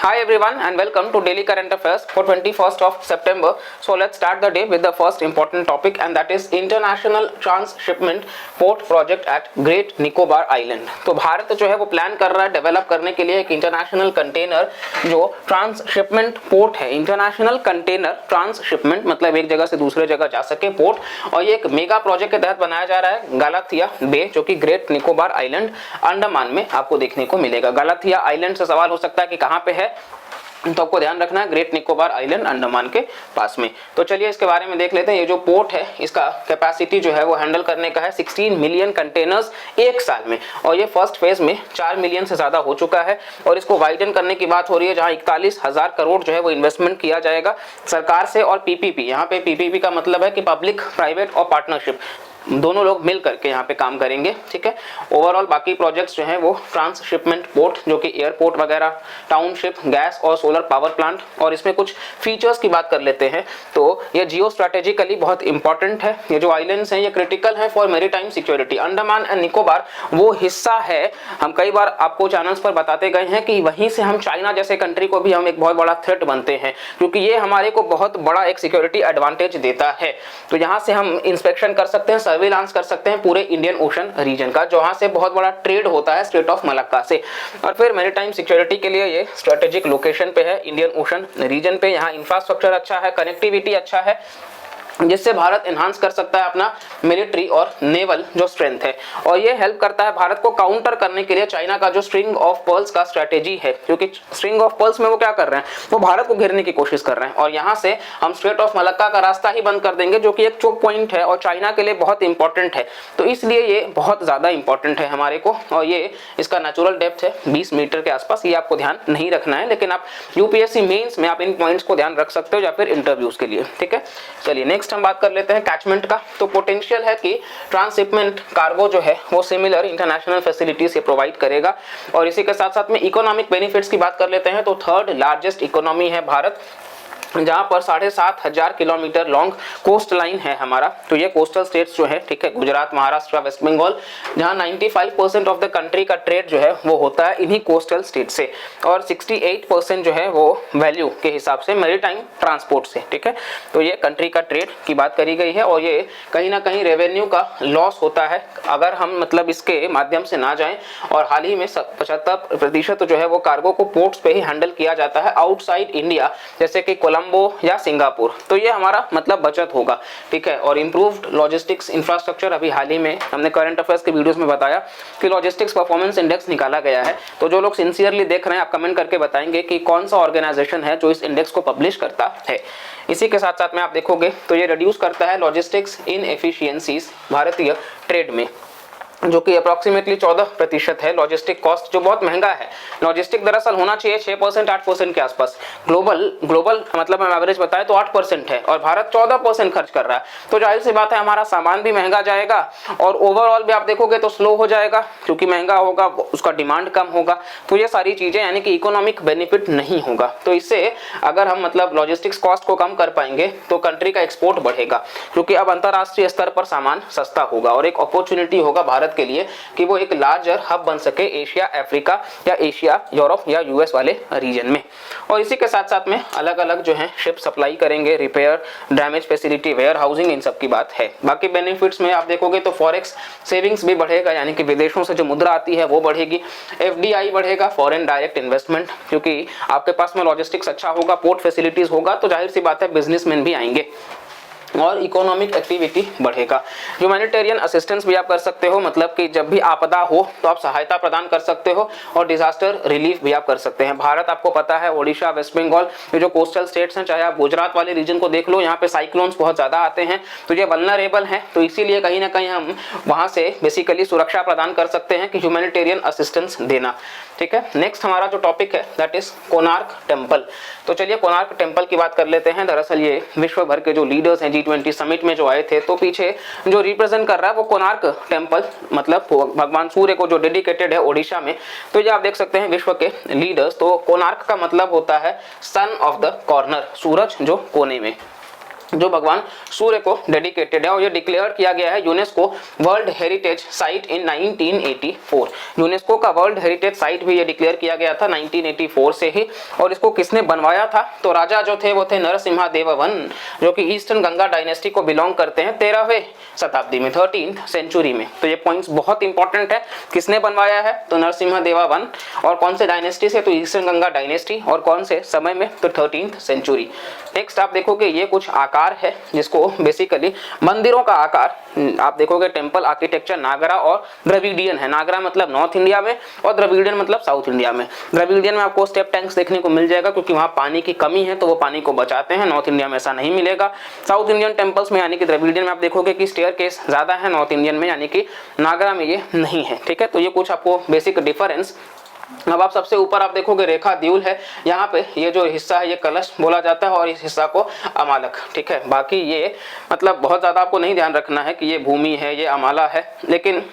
Hi everyone and welcome to Daily Current Affairs for 21st of September. So let's start the day with the first important topic and that is International Transshipment Port Project at Great Nicobar Island. तो भारत जो है वो plan कर रहा है develop करने के लिए एक इंटरनेशनल कंटेनर जो ट्रांसशिपमेंट पोर्ट है। इंटरनेशनल कंटेनर ट्रांसशिपमेंट मतलब एक जगह से दूसरे जगह जा सके पोर्ट, और ये एक मेगा प्रोजेक्ट के तहत बनाया जा रहा है गालाथिया बे जो कि ग्रेट निकोबार आइलैंड अंडमान में आपको देखने को मिलेगा। गालाथिया आइलैंड से सवाल हो सकता है कि कहाँ पे है, तो आपको ध्यान रखना है ग्रेट निकोबार आइलैंड अंडमान के पास में। तो चलिए इसके बारे में देख लेते हैं। ये जो पोर्ट है इसका कैपेसिटी जो है वो हैंडल करने का है 16 मिलियन कंटेनर्स एक साल में, और ये फर्स्ट फेज में 4 मिलियन से ज्यादा हो चुका है। और इसको वाइडन करने की बात हो रही है जहां 41,000 करोड़ जो है वो इन्वेस्टमेंट किया जाएगा सरकार से और पीपीपी। यहाँ पे पीपीपी का मतलब है कि पब्लिक प्राइवेट और पार्टनरशिप, दोनों लोग मिल करके यहाँ पे काम करेंगे। ठीक है, ओवरऑल बाकी प्रोजेक्ट्स जो हैं वो ट्रांसशिपमेंट पोर्ट जो कि एयरपोर्ट वगैरह, टाउनशिप, गैस और सोलर पावर प्लांट, और इसमें कुछ फीचर्स की बात कर लेते हैं। तो ये जियो स्ट्रैटेजिकली बहुत इंपॉर्टेंट है। ये जो आइलैंड्स हैं ये क्रिटिकल है for maritime security. Andaman and Nicobar वो हिस्सा है, हम कई बार आपको चैनल्स पर बताते गए हैं कि वहीं से हम चाइना जैसे कंट्री को भी हम एक बहुत बड़ा थ्रेट बनते हैं, क्योंकि ये हमारे को बहुत बड़ा एक सिक्योरिटी एडवांटेज देता है। तो यहाँ से हम इंस्पेक्शन कर सकते हैं, सर्विलांस कर सकते हैं पूरे इंडियन ओशन रीजन का, जहां से बहुत बड़ा ट्रेड होता है स्ट्रेट ऑफ मलक्का से। और फिर मैरीटाइम सिक्योरिटी के लिए ये स्ट्रेटेजिक लोकेशन पे है इंडियन ओशन रीजन पे। यहाँ इंफ्रास्ट्रक्चर अच्छा है, कनेक्टिविटी अच्छा है, जिससे भारत एनहांस कर सकता है अपना मिलिट्री और नेवल जो स्ट्रेंथ है। और ये हेल्प करता है भारत को काउंटर करने के लिए चाइना का जो स्ट्रिंग ऑफ पर्ल्स का स्ट्रेटेजी है, क्योंकि स्ट्रिंग ऑफ पर्ल्स में वो क्या कर रहे हैं, वो भारत को घेरने की कोशिश कर रहे हैं। और यहाँ से हम स्ट्रेट ऑफ मलक्का का रास्ता ही बंद कर देंगे जो कि एक चोक पॉइंट है और चाइना के लिए बहुत इंपॉर्टेंट है। तो इसलिए ये बहुत ज्यादा इंपॉर्टेंट है हमारे को। और ये इसका नेचुरल डेप्थ है 20 मीटर के आसपास। ये आपको ध्यान नहीं रखना है, लेकिन आप यूपीएससी मेंस में आप इन पॉइंट्स को ध्यान रख सकते हो या फिर इंटरव्यूज के लिए। ठीक है, चलिए नेक्स्ट हम बात कर लेते हैं कैचमेंट का। तो पोटेंशियल है कि ट्रांसशिपमेंट कार्गो जो है वो सिमिलर इंटरनेशनल फैसिलिटी से प्रोवाइड करेगा। और इसी के साथ साथ में इकोनॉमिक बेनिफिट्स की बात कर लेते हैं। तो थर्ड लार्जेस्ट इकोनॉमी है भारत, जहां पर 7,500 किलोमीटर लॉन्ग कोस्ट लाइन है हमारा। तो ये कोस्टल स्टेट्स जो है, ठीक है, गुजरात, महाराष्ट्र, वेस्ट बंगाल, जहां 95% ऑफ द कंट्री का ट्रेड जो है वो होता है इन्हीं कोस्टल स्टेट से, और 68% जो है वो वैल्यू के हिसाब से मैरीटाइम ट्रांसपोर्ट से। ठीक है, तो ये कंट्री का ट्रेड की बात करी गई है। और ये कहीं ना कहीं रेवेन्यू का लॉस होता है अगर हम मतलब इसके माध्यम से ना जाएं। और हाल ही में 75% जो है वो कार्गो को पोर्ट्स पे ही हैंडल किया जाता है आउटसाइड इंडिया, जैसे कि कोलंबो या सिंगापुर। तो ये हमारा मतलब बचत होगा। ठीक है, और इंप्रूव्ड लॉजिस्टिक्स इंफ्रास्ट्रक्चर, अभी हाल ही में हमने करंट अफेयर्स के वीडियोस में बताया कि लॉजिस्टिक्स परफॉर्मेंस इंडेक्स निकाला गया है। तो जो लोग सिंसियरली देख रहे हैं आप कमेंट करके बताएंगे कि कौन सा ऑर्गेनाइजेशन है जो इस इंडेक्स को पब्लिश करता है। इसी के साथ साथ में आप देखोगे तो ये रिड्यूस करता है लॉजिस्टिक्स इनएफिशिएंसीज भारतीय ट्रेड में, जो कि अप्रॉक्सीमेटली 14% है लॉजिस्टिक कॉस्ट, जो बहुत महंगा है। लॉजिस्टिक दरअसल होना चाहिए 6% 8% के आसपास। ग्लोबल मतलब हम एवरेज बताएं तो 8% है, और भारत 14% खर्च कर रहा है। तो जाहिर सी बात है हमारा सामान भी महंगा जाएगा, और ओवरऑल भी आप देखोगे तो स्लो हो जाएगा, क्योंकि महंगा होगा उसका डिमांड कम होगा। तो ये सारी चीजें यानी कि इकोनॉमिक बेनिफिट नहीं होगा। तो इससे अगर हम मतलब लॉजिस्टिक्स कॉस्ट को कम कर पाएंगे तो कंट्री का एक्सपोर्ट बढ़ेगा, क्योंकि अब अंतरराष्ट्रीय स्तर पर सामान सस्ता होगा, और एक अपॉर्चुनिटी होगा भारत के लिए कि वो एक लार्जर हब बन सके एशिया, अफ्रीका या एशिया, यूरोप या यूएस वाले रीजन में। और इसी के साथ साथ में अलग अलग जो है शिप सप्लाई करेंगे, repair, damage facility, warehousing, इन सब की बात है। बाकी बेनिफिट्स में आप देखोगे तो फॉरेक्स सेविंग्स भी बढ़ेगा, यानी कि विदेशों से जो मुद्रा आती है वो बढ़ेगी। एफडीआई बढ़ेगा, फॉरेन डायरेक्ट इन्वेस्टमेंट, क्योंकि आपके पास में लॉजिस्टिक्स अच्छा होगा, पोर्ट फैसिलिटीज होगा, तो जाहिर सी बात है बिजनेसमैन भी आएंगे और इकोनॉमिक एक्टिविटी बढ़ेगा। ह्यूमैनिटेरियन असिस्टेंस भी आप कर सकते हो, मतलब कि जब भी आपदा हो तो आप सहायता प्रदान कर सकते हो, और डिजास्टर रिलीफ भी आप कर सकते हैं। भारत आपको पता है ओडिशा, वेस्ट बंगाल, ये जो कोस्टल स्टेट्स हैं, चाहे आप गुजरात वाले रीजन को देख लो, यहाँ पे साइक्लोन्स बहुत ज्यादा आते हैं, तो ये वल्नरेबल हैं। तो इसीलिए कहीं ना कहीं हम वहां से बेसिकली सुरक्षा प्रदान कर सकते हैं कि ह्यूमैनिटेरियन असिस्टेंस देना। ठीक है, नेक्स्ट हमारा जो टॉपिक है दैट इज कोणार्क टेम्पल। तो चलिए कोणार्क टेम्पल की बात कर लेते हैं। दरअसल ये विश्व भर के जो लीडर्स हैं G20 समिट में जो आए थे, तो पीछे जो रिप्रेजेंट कर रहा है वो कोणार्क टेम्पल, मतलब भगवान सूर्य को जो डेडिकेटेड है ओडिशा में। तो ये आप देख सकते हैं विश्व के लीडर्स। तो कोणार्क का मतलब होता है सन ऑफ द कॉर्नर, सूरज जो कोने में। जो भगवान सूर्य को डेडिकेटेड है, और ये डिक्लेयर किया गया है यूनेस्को वर्ल्ड हेरिटेज साइट इन 1984। यूनेस्को का वर्ल्ड हेरिटेज साइट भी ये डिक्लेयर किया गया था 1984 से ही। और इसको किसने बनवाया था? तो राजा जो थे वो थे नरसिम्हा देवन, जो कि ईस्टर्न गंगा डायनेस्टी को बिलोंग करते हैं 13वीं शताब्दी में, 13th सेंचुरी में। तो ये पॉइंट्स बहुत इंपॉर्टेंट है। किसने बनवाया है? तो नरसिम्हा देवन। और कौन से डायनेस्टी से? तो ईस्टर्न गंगा डायनेस्टी। और कौन से समय में? तो 13th सेंचुरी। नेक्स्ट आप देखोगे ये कुछ आकार है जिसको बेसिकली मंदिरों का आकार आप देखोगे। टेंपल आर्किटेक्चर नागरा और द्रविडियन है। नागरा मतलब नॉर्थ इंडिया में और द्रविडियन मतलब साउथ इंडिया में। द्रविडियन में आपको स्टेप टैंक्स देखने को मिल जाएगा क्योंकि वहां पानी की कमी है तो वो पानी को बचाते हैं। नॉर्थ इंडिया में ऐसा नहीं मिलेगा। साउथ इंडियन टेंपल्स में यानी कि द्रविडियन में आप देखोगे कि स्टेयरकेस ज्यादा है, नॉर्थ इंडियन में यानी कि नागरा में ये नहीं है। ठीक है, तो ये कुछ आपको बेसिक डिफरेंस। अब आप सबसे ऊपर आप देखोगे रेखा द्यूल है। यहाँ पे ये जो हिस्सा है ये कलश बोला जाता है और इस हिस्सा को अमालक। ठीक है, बाकी ये मतलब बहुत ज्यादा आपको नहीं ध्यान रखना है कि ये भूमि है, ये अमाला है, लेकिन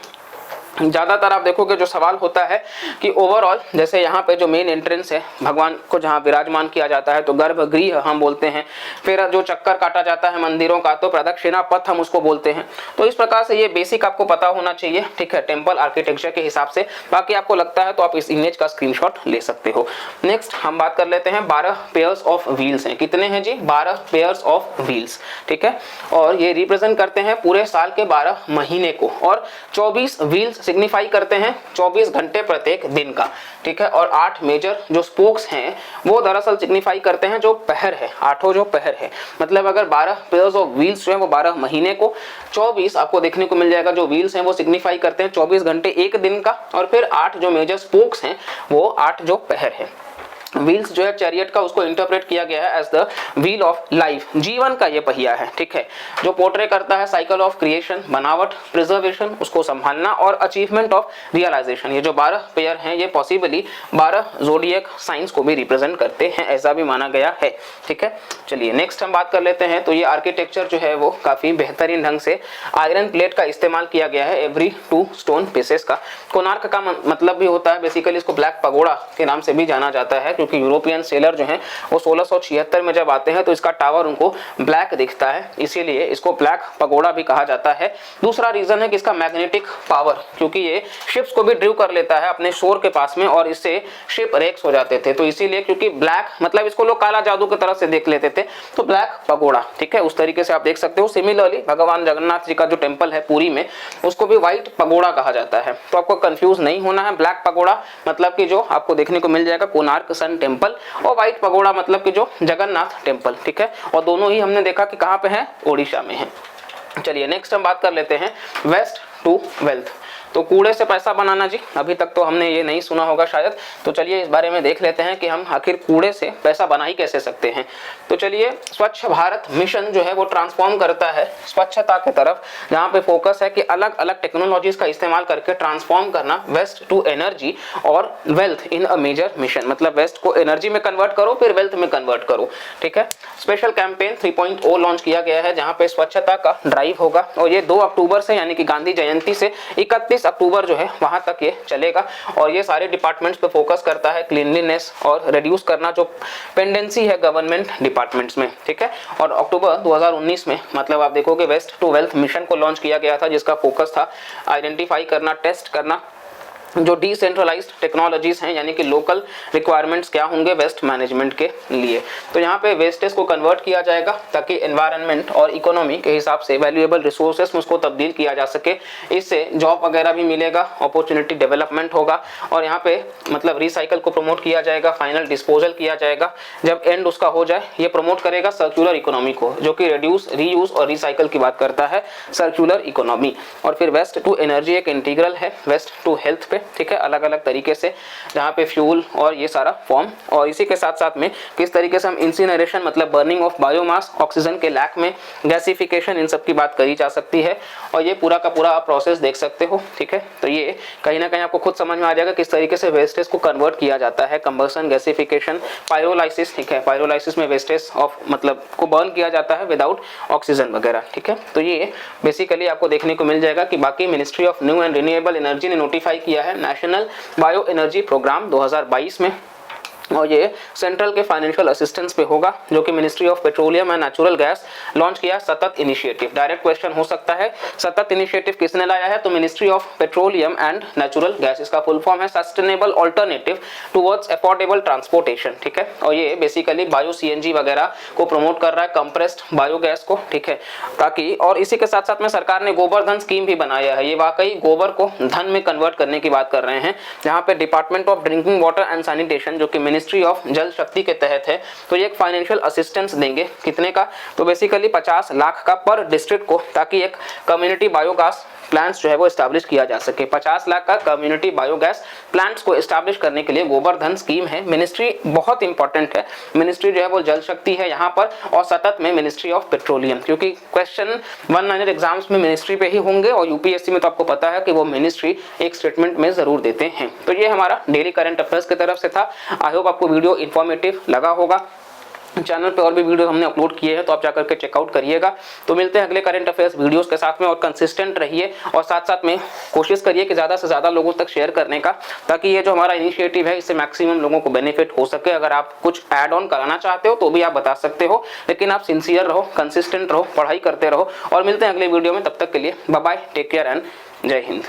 ज्यादातर आप देखोगे जो सवाल होता है कि ओवरऑल जैसे यहाँ पे जो मेन एंट्रेंस है भगवान को जहाँ विराजमान किया जाता है तो गर्भगृह हम बोलते हैं। फिर जो चक्कर काटा जाता है मंदिरों का तो प्रदक्षिणा पथ हम उसको बोलते हैं। तो इस प्रकार से ये बेसिक आपको पता होना चाहिए। ठीक है, टेम्पल आर्किटेक्चर के हिसाब से। बाकी आपको लगता है तो आप इस इमेज का स्क्रीनशॉट ले सकते हो। नेक्स्ट हम बात कर लेते हैं 12 पेयर्स ऑफ व्हील्स हैं। कितने हैं जी? 12 पेयर्स ऑफ व्हील्स। ठीक है, और ये रिप्रेजेंट करते हैं पूरे साल के 12 महीने को। और 24 व्हील्स सिग्निफाई करते हैं 24 घंटे प्रत्येक दिन का। ठीक है, और 8 मेजर जो स्पोक्स हैं वो दरअसल सिग्निफाई करते हैं जो पहर है, 8 जो पहर है। मतलब अगर 12 पेयर्स ऑफ व्हील्स जो है वो 12 महीने को, 24 आपको देखने को मिल जाएगा जो व्हील्स हैं वो सिग्निफाई करते हैं 24 घंटे एक दिन का। और फिर 8 जो मेजर स्पोक्स हैं वो 8 जो पहर है। व्हील्स जो है चैरियट का उसको इंटरप्रेट किया गया है as the wheel of life. जीवन का ये पहिया है। ठीक है, जो पोर्ट्रे करता है साइकिल ऑफ क्रिएशन, बनावट, प्रिजर्वेशन, उसको संभालना और अचीवमेंट ऑफ रियलाइजेशन। ये जो 12 पेयर हैं ये पॉसिबली 12 जोडिएक साइंस को भी रिप्रेजेंट करते हैं, ऐसा भी माना गया है। ठीक है, चलिए नेक्स्ट हम बात कर लेते हैं। तो ये आर्किटेक्चर जो है वो काफी बेहतरीन ढंग से आयरन प्लेट का इस्तेमाल किया गया है एवरी 2 स्टोन पीसेस का। कोणार्क का मतलब भी होता है बेसिकली, इसको ब्लैक पगोड़ा के नाम से भी जाना जाता है क्योंकि यूरोपियन सेलर जो हैं वो 1676 में जब आते हैं तो इसका टावर उनको ब्लैक दिखता है, इसीलिए इसको ब्लैक पगोड़ा भी कहा जाता है। दूसरा रीजन है कि इसका मैग्नेटिक पावर, क्योंकि ये शिप्स को भी ड्रिव कर लेता है अपने शोर के पास में और इससे शिप रेक्स हो जाते थे। तो इसीलिए क्योंकि ब्लैक मतलब इसको लोग काला जादू की तरह से देख लेते थे तो ब्लैक पगोड़ा। ठीक है, उस तरीके से आप देख सकते हो। सिमिलरली भगवान जगन्नाथ जी का जो टेम्पल है पुरी में उसको भी व्हाइट पगोड़ा कहा जाता है। तो आपको कंफ्यूज नहीं होना है। ब्लैक पगोड़ा मतलब कि जो आपको देखने को मिल जाएगा कोणार्क सन टेम्पल, और व्हाइट पगोड़ा मतलब कि जो जगन्नाथ टेम्पल। ठीक है, और दोनों ही हमने देखा कि कहाँ पे है, ओडिशा में है। चलिए नेक्स्ट हम बात कर लेते हैं वेस्ट टू वेल्थ। तो कूड़े से पैसा बनाना जी, अभी तक तो हमने ये नहीं सुना होगा शायद। तो चलिए इस बारे में देख लेते हैं कि हम आखिर कूड़े से पैसा बना ही कैसे सकते हैं। तो चलिए स्वच्छ भारत मिशन जो है वो ट्रांसफॉर्म करता है स्वच्छता की तरफ, जहाँ पे फोकस है कि अलग अलग टेक्नोलॉजीज का इस्तेमाल करके ट्रांसफॉर्म करना वेस्ट टू एनर्जी और wealth in a major mission. मतलब वेस्ट को एनर्जी में कन्वर्ट करो फिर वेल्थ में कन्वर्ट करो। ठीक है, स्पेशल कैंपेन 3.0 लॉन्च किया गया है जहाँ पे स्वच्छता का ड्राइव होगा और ये 2 अक्टूबर से यानी कि गांधी जयंती से 31 अक्टूबर जो है वहां तक ये चलेगा। और ये सारे डिपार्टमेंट्स पे फोकस करता है क्लीनलीनेस और रिड्यूस करना जो पेंडेंसी है गवर्नमेंट डिपार्टमेंट्स में। ठीक है, और अक्टूबर 2019 में मतलब आप देखोगे वेस्ट टू वेल्थ मिशन को लॉन्च किया गया था जिसका फोकस था आइडेंटिफाई करना, टेस्ट करना जो डिसेंट्रलाइज्ड टेक्नोलॉजीज हैं यानी कि लोकल रिक्वायरमेंट्स क्या होंगे वेस्ट मैनेजमेंट के लिए। तो यहाँ पे वेस्टेज को कन्वर्ट किया जाएगा ताकि एनवायरनमेंट और इकोनॉमी के हिसाब से वैल्यूएबल रिसोर्सेस में उसको तब्दील किया जा सके। इससे जॉब वगैरह भी मिलेगा, अपॉर्चुनिटी डेवलपमेंट होगा और यहाँ पे मतलब रिसाइकल को प्रमोट किया जाएगा, फाइनल डिस्पोजल किया जाएगा। जब एंड उसका हो जाए ये प्रमोट करेगा सर्कुलर इकोनॉमी को, जो कि रिड्यूस, रीयूज और रिसाइकल की बात करता है, सर्कुलर इकोनॉमी। और फिर वेस्ट टू एनर्जी एक इंटीग्रल है वेस्ट टू हेल्थ पे। ठीक है, अलग अलग तरीके से जहाँ पे फ्यूल और ये सारा फॉर्म, और इसी के साथ साथ में किस तरीके से हम इंसिनरेशन मतलब बर्निंग ऑफ बायोमास, ऑक्सीजन के लैक में गैसिफिकेशन, इन सब की बात करी जा सकती है। और ये पूरा का पूरा आप प्रोसेस देख सकते हो। ठीक है, तो ये कहीं ना कहीं आपको खुद समझ में आ जाएगा किस तरीके से वेस्टेज को कन्वर्ट किया जाता है, कंबसन, गैसिफिकेशन, पायरोलाइसिस। ठीक है, पायरोलाइसिस में वेस्टेज ऑफ मतलब को बर्न किया जाता है विदाउट ऑक्सीजन वगैरह। ठीक है, तो ये बेसिकली आपको देखने को मिल जाएगा कि बाकी ministry of new and renewable energy ने नोटिफाई किया है नेशनल बायो एनर्जी प्रोग्राम 2022 में, और ये सेंट्रल के फाइनेंशियल असिस्टेंस पे होगा, जो कि ministry of petroleum and natural gas launch किया सतत इनिशिएटिव। डायरेक्ट क्वेश्चन हो सकता है, सतत इनिशिएटिव किसने लाया है? तो ministry of petroleum and natural gas, इसका फुल फॉर्म है sustainable alternative towards affordable transportation, ठीक है। और ये बेसिकली बायो सीएनजी वगैरह को प्रमोट कर रहा है, कंप्रेस्ड बायोगैस को, ठीक है, ताकि, और इसी के साथ साथ में सरकार ने गोबर धन स्कीम भी बनाया है। ये वाकई गोबर को धन में कन्वर्ट करने की बात कर रहे हैं, जहां पे department of drinking water and sanitation, जो कि मिनिस्ट्री ऑफ जल शक्ति के तहत है, तो ये एक फाइनेंशियल असिस्टेंस देंगे। कितने का? तो बेसिकली 50 लाख का पर डिस्ट्रिक्ट को, ताकि एक कम्युनिटी बायोगैस प्लांट्स जो है वो एस्टैब्लिश किया जा सके। 50 लाख का कम्युनिटी बायोगैस प्लांट्स को एस्टैब्लिश करने के लिए गोबर्धन स्कीम है। मिनिस्ट्री बहुत इंपॉर्टेंट है, मिनिस्ट्री जो है वो जल शक्ति है यहाँ पर, और सतत में मिनिस्ट्री ऑफ पेट्रोलियम, क्योंकि क्वेश्चन 1 एग्जाम्स में मिनिस्ट्री पे ही होंगे, और यूपीएससी में तो आपको पता है कि वो मिनिस्ट्री एक स्टेटमेंट में जरूर देते हैं। तो ये हमारा डेली करंट अफेयर्स की तरफ से था। आई होप आपको वीडियो इन्फॉर्मेटिव लगा होगा। चैनल पे और भी वीडियो हमने अपलोड किए हैं, तो आप जाकर के चेकआउट करिएगा। तो मिलते हैं अगले करंट अफेयर्स वीडियोस के साथ में, और कंसिस्टेंट रहिए, और साथ साथ में कोशिश करिए कि ज़्यादा से ज़्यादा लोगों तक शेयर करने का, ताकि ये जो हमारा इनिशिएटिव है इससे मैक्सिमम लोगों को बेनिफिट हो सके। अगर आप कुछ ऐड ऑन कराना चाहते हो तो भी आप बता सकते हो, लेकिन आप सिंसियर रहो, कंसिस्टेंट रहो, पढ़ाई करते रहो, और मिलते हैं अगले वीडियो में। तब तक के लिए bye bye, take care and जय हिंद।